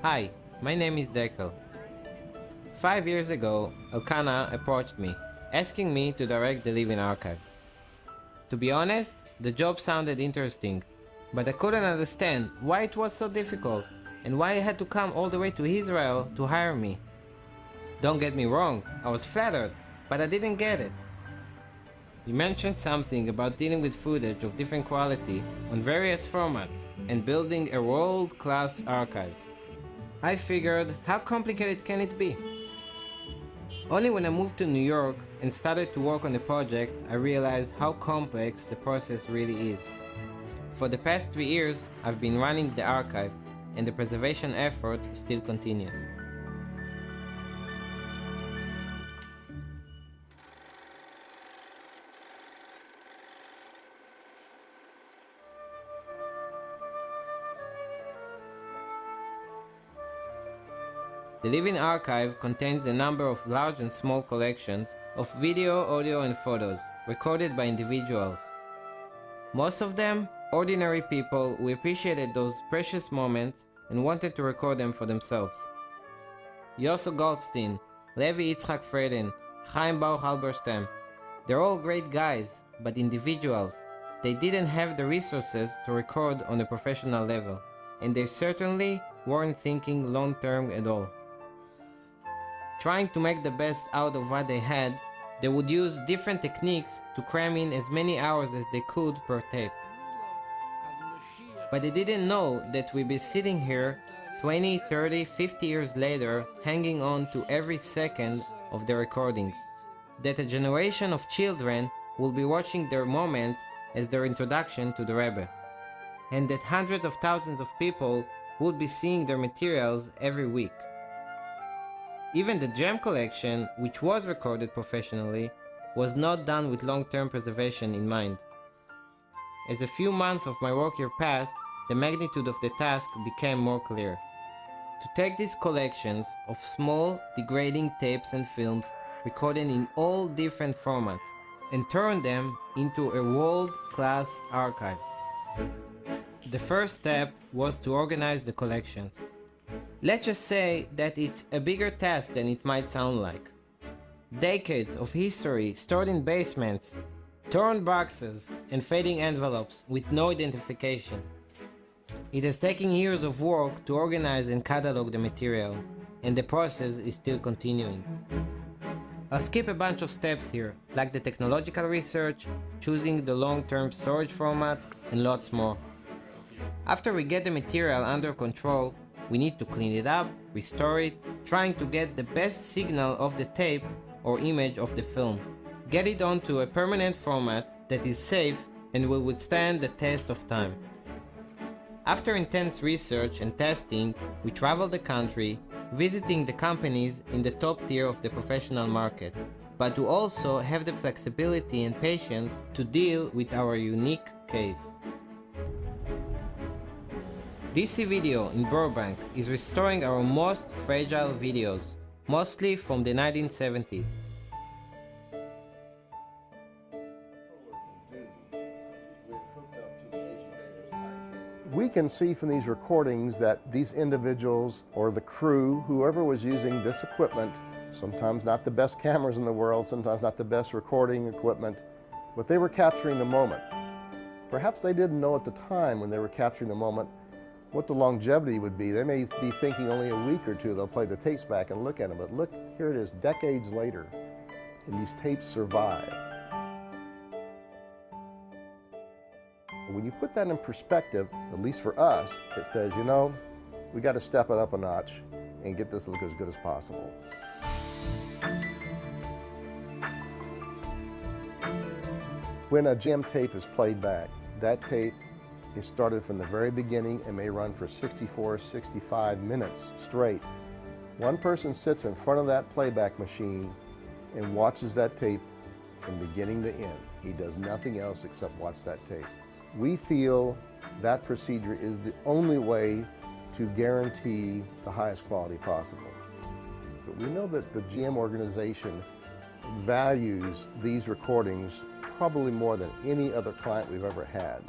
Hi, my name is Dekel. 5 years ago, Elkanah approached me, asking me to direct the Living Archive. To be honest, the job sounded interesting, but I couldn't understand why it was so difficult and why I had to come all the way to Israel to hire me. Don't get me wrong, I was flattered, but I didn't get it. You mentioned something about dealing with footage of different quality on various formats and building a world-class archive. I figured, how complicated can it be? Only when I moved to New York and started to work on the project, I realized how complex the process really is. For the past 3 years, I've been running the archive, and the preservation effort still continues. The Living Archive contains a number of large and small collections of video, audio and photos recorded by individuals. Most of them, ordinary people who appreciated those precious moments and wanted to record them for themselves. Yossel Goldstein, Levi Yitzchak Frieden, Chaim Baruch Halberstam, they're all great guys, but individuals. They didn't have the resources to record on a professional level, and they certainly weren't thinking long-term at all. Trying to make the best out of what they had, they would use different techniques to cram in as many hours as they could per tape. But they didn't know that we'd be sitting here 20, 30, 50 years later, hanging on to every second of the recordings. That a generation of children will be watching their moments as their introduction to the Rebbe. And that hundreds of thousands of people would be seeing their materials every week. Even the JEM collection, which was recorded professionally, was not done with long-term preservation in mind. As a few months of my work here passed, the magnitude of the task became more clear. To take these collections of small, degrading tapes and films recorded in all different formats and turn them into a world-class archive. The first step was to organize the collections. Let's just say that it's a bigger task than it might sound like. Decades of history stored in basements, torn boxes, and fading envelopes with no identification. It has taken years of work to organize and catalog the material, and the process is still continuing. I'll skip a bunch of steps here, like the technological research, choosing the long-term storage format, and lots more. After we get the material under control, we need to clean it up, restore it, trying to get the best signal of the tape or image of the film. Get it onto a permanent format that is safe and will withstand the test of time. After intense research and testing, we travel the country, visiting the companies in the top tier of the professional market, but to also have the flexibility and patience to deal with our unique case. DC Video in Burbank is restoring our most fragile videos, mostly from the 1970s. We can see from these recordings that these individuals or the crew, whoever was using this equipment, sometimes not the best cameras in the world, sometimes not the best recording equipment, but they were capturing the moment. Perhaps they didn't know at the time when they were capturing the moment what the longevity would be. They may be thinking only a week or two they'll play the tapes back and look at them, but look, here it is decades later, and these tapes survive. When you put that in perspective, at least for us, it says, you know, we got to step it up a notch and get this to look as good as possible. When a JEM tape is played back, that tape is started from the very beginning and may run for 64, 65 minutes straight. One person sits in front of that playback machine and watches that tape from beginning to end. He does nothing else except watch that tape. We feel that procedure is the only way to guarantee the highest quality possible. But we know that the JEM organization values these recordings probably more than any other client we've ever had.